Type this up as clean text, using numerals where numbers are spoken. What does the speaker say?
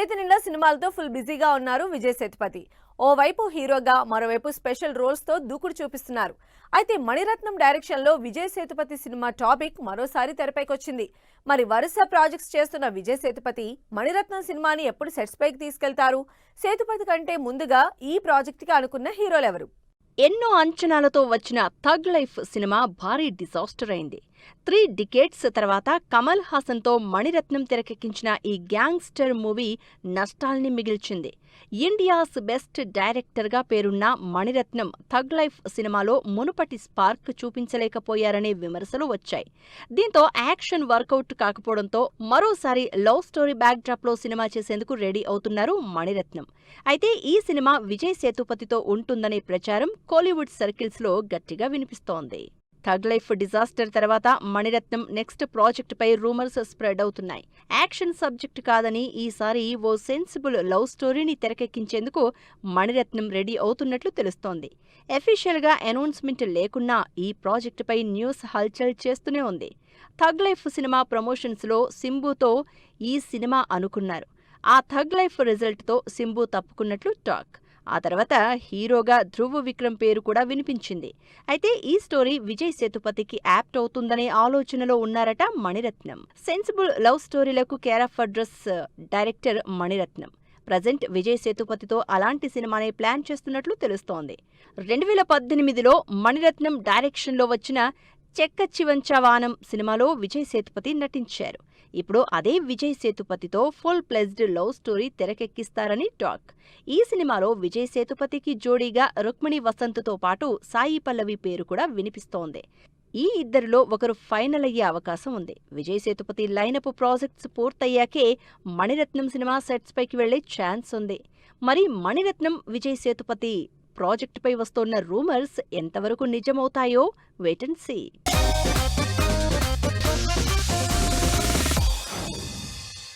చేతి నిండా సినిమాలతో ఫుల్ బిజీగా ఉన్నారు విజయ్ సేతుపతి. ఓవైపు హీరోగా మరోవైపు స్పెషల్ రోల్స్ తో దూకుడు చూపిస్తున్నారు. అయితే మణిరత్నం డైరెక్షన్ లో విజయ్ సేతుపతి సినిమా టాపిక్ మరోసారి తెరపైకొచ్చింది. మరి వరుస ప్రాజెక్ట్స్ చేస్తున్న విజయ్ సేతుపతి మణిరత్నం సినిమాని ఎప్పుడు సెట్స్ పైకి తీసుకెళ్తారు? సేతుపతి కంటే ముందుగా ఈ ప్రాజెక్ట్ కి అనుకున్న హీరోలెవరు? ఎన్నో అంచనాలతో వచ్చిన థగ్ లైఫ్ సినిమా భారీ డిజాస్టర్ అయింది. 3 డికేడ్స్ తర్వాత కమల్ హాసన్తో మణిరత్నం తెరకెక్కించిన ఈ గ్యాంగ్స్టర్ మూవీ నష్టాల్ని మిగిల్చింది. ఇండియాస్ బెస్ట్ డైరెక్టర్గా పేరున్న మణిరత్నం థగ్ లైఫ్ సినిమాలో మునుపటి స్పార్క్ చూపించలేకపోయారనే విమర్శలు వచ్చాయి. దీంతో యాక్షన్ వర్కౌట్ కాకపోవడంతో మరోసారి లవ్ స్టోరీ బ్యాక్డ్రాప్లో సినిమా చేసేందుకు రెడీ అవుతున్నారు మణిరత్నం. అయితే ఈ సినిమా విజయ్ సేతుపతితో ఉంటుందనే ప్రచారం కోలీవుడ్ సర్కిల్స్లో గట్టిగా వినిపిస్తోంది. థగ్ లైఫ్ డిజాస్టర్ తర్వాత మణిరత్నం నెక్స్ట్ ప్రాజెక్టుపై రూమర్స్ స్ప్రెడ్ అవుతున్నాయి. యాక్షన్ సబ్జెక్ట్ కాదని ఈసారి ఓ సెన్సిబుల్ లవ్ స్టోరీని తెరకెక్కించేందుకు మణిరత్నం రెడీ అవుతున్నట్లు తెలుస్తోంది. అఫీషియల్గా అనౌన్స్మెంట్ లేకున్నా ఈ ప్రాజెక్టుపై న్యూస్ హల్చల్ చేస్తూనే ఉంది. థగ్ లైఫ్ సినిమా ప్రమోషన్స్లో సింబుతో ఈ సినిమా అనుకున్నారు. ఆ థగ్ లైఫ్ రిజల్ట్తో సింబు తప్పుకున్నట్లు టాక్. ఆ తర్వాత హీరోగా ధ్రువ్ విక్రమ్ పేరు కూడా వినిపించింది. అయితే ఈ స్టోరీ విజయ్ సేతుపతికి యాప్ట్ అవుతుందనే ఆలోచనలో ఉన్నారట మణిరత్నం. సెన్సిబుల్ లవ్ స్టోరీలకు care of address director Mani Ratnam. Present Vijay సేతుపతితో అలాంటి సినిమానే ప్లాన్ చేస్తున్నట్లు తెలుస్తోంది. 2018లో మణిరత్నం డైరెక్షన్లో వచ్చిన చెక్కచ్చివంచ వానం సినిమాలో విజయ్ సేతుపతి నటించారు. ఇప్పుడు అదే విజయ్ సేతుపతితో ఫుల్ ప్లెజ్డ్ లవ్ స్టోరీ తెరకెక్కిస్తారని టాక్. ఈ సినిమాలో విజయ్ సేతుపతికి జోడీగా రుక్మిణి వసంత్తో పాటు సాయి పల్లవి పేరు కూడా వినిపిస్తోంది. ఈ ఇద్దరిలో ఒకరు ఫైనల్ అయ్యే అవకాశం ఉంది. విజయ్ సేతుపతి లైనప్ ప్రాజెక్ట్స్ పూర్తయ్యాకే మణిరత్నం సినిమా సెట్స్ పైకి వెళ్లే ఛాన్స్ ఉంది. మరి మణిరత్నం విజయ్ సేతుపతి ప్రాజెక్టుపై వస్తోన్న రూమర్స్ ఎంతవరకు నిజమవుతాయో వెయిట్ అండ్ సీ.